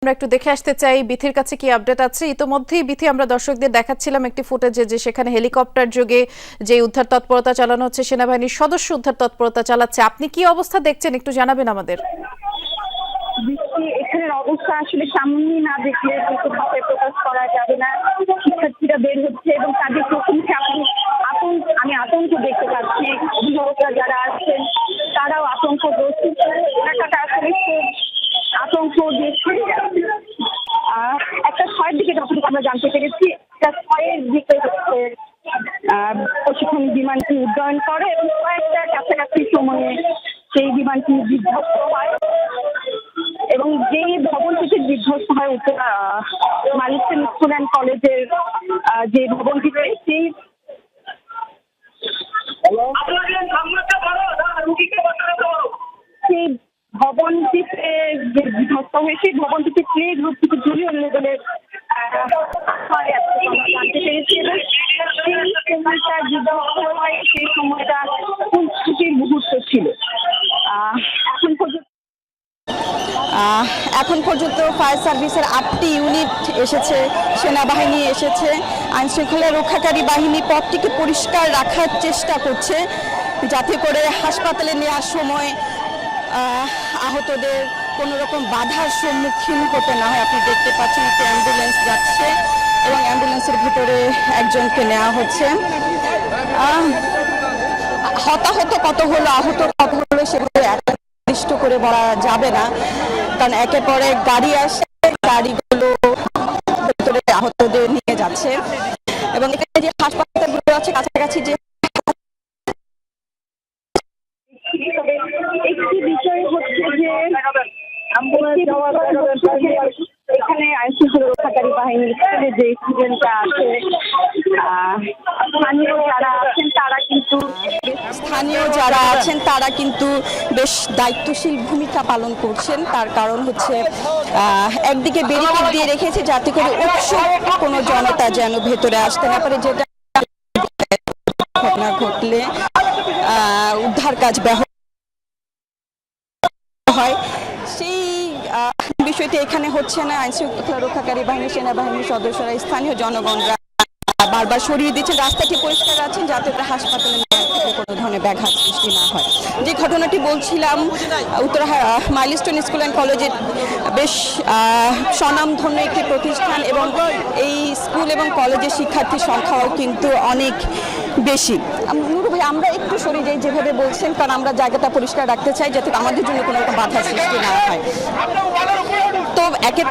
আমরা একটু দেখে আসতে চাই বিথির কাছে কি আপডেট আছে। ইতোমধ্যেই বিথি আমরা দর্শকদের দেখাচ্ছিলাম একটি ফুটেজে যে সেখানে হেলিকপ্টার যোগে যে উদ্ধার তৎপরতা চালানো হচ্ছে, সেনাবাহিনীর সদস্য উদ্ধার তৎপরতা চালাচ্ছে। আপনি কি অবস্থা দেখছেন একটু জানাবেন আমাদের। এখানের অবস্থা আসলে সামনে না দেখলে ভাবে প্রকাশ করা যাবে না। শিক্ষার্থীরা বের হচ্ছে এবং তাদের প্রথমে আমি আতঙ্ক দেখতে পাচ্ছি। অভিভাবকরা যারা আছেন তারাও আতঙ্কগ্রস্ত। এলাকাটা আসলে খুব আতঙ্ক দিয়ে ছেড়ে যাচ্ছে। একটা ছয়ের দিকে যখন আমরা জানতে পেরেছি, একটা ছয়ের দিকে হচ্ছে প্রশিক্ষণ বিমানটি উড্ডয়ন করে এবং কয়েকটা কাছাকাছি সময়ে সেই বিমানটি বিধ্বস্ত হয় এবং যেই ভবনটিতে বিধ্বস্ত হয় মালিকসেন স্কুল অ্যান্ড কলেজের যে ভবনটিতে সেই ভবনটিতে যে বিধ্বস্ত হয়ে সেই ভবনটিতে প্লে গ্রুপ থেকে জুনিয়র লেভেলের জানতে পেরেছি এবং সেই সময়টা বিধ্বস্ত হয়, সেই সময়টা খুব ছুটির মুহূর্ত ছিল। এখন পর্যন্ত ফায়ার সার্ভিসের 8টি ইউনিট এসেছে, সেনাবাহিনী এসেছে, আইনশৃঙ্খলা রক্ষাকারী বাহিনী পথটিকে পরিষ্কার রাখার চেষ্টা করছে যাতে করে হাসপাতালে নেওয়ার সময় আহতদের কোনো রকম বাধার সম্মুখীন হতে না হয়। আপনি দেখতে পাচ্ছেন একটি অ্যাম্বুলেন্স যাচ্ছে এবং অ্যাম্বুলেন্সের ভিতরে একজনকে নেওয়া হচ্ছে। হতাহত কত হলো, আহত কত হলো সেগুলো নির্দিষ্ট করে বলা যাবে না, কারণ একের পর এক গাড়ি আসে, গাড়িগুলো ভেতরে আহতদের নিয়ে যাচ্ছে এবং এখানে যে হাসপাতালগুলো আছে কাছাকাছি যে একটি বিষয় হচ্ছে যে এখানে আইনশৃঙ্খলা রক্ষাকারী বাহিনীর যে স্টুডেন্টরা আছে, স্থানীয় যারা আছেন তারা কিন্তু বেশ দায়িত্বশীল ভূমিকা পালন করছেন। তার কারণ হচ্ছে একদিকে ব্যারিকেড দিয়ে রেখেছে যাতে করে উৎসুক কোনো জনতা যেন ভেতরে আসতে না পারে, যেটা ঘটনা ঘটলে উদ্ধার কাজ ব্যাহত হয়। সেই বিষয়টি এখানে হচ্ছে না। আইনশৃঙ্খলা রক্ষাকারী বাহিনী, সেনাবাহিনীর সদস্যরা, স্থানীয় জনগণরা বারবার সরিয়ে দিচ্ছেন, রাস্তাটি পরিষ্কার আছেন যাতে হাসপাতালে কোনো ধরনের ব্যাঘাত সৃষ্টি না হয়। যে ঘটনাটি বলছিলাম, মাইলস্টোন স্কুল অ্যান্ড কলেজের বেশ স্বনামধন্য একটি প্রতিষ্ঠান এবং এই স্কুল এবং কলেজের শিক্ষার্থীর সংখ্যাও কিন্তু অনেক বেশি। নুরু ভাই, আমরা একটু সরে যাই যেভাবে বলছেন, কারণ আমরা জায়গাটা পরিষ্কার রাখতে চাই যাতে আমাদের জন্য কোনো রকম বাধা সৃষ্টি না হয়। তো একের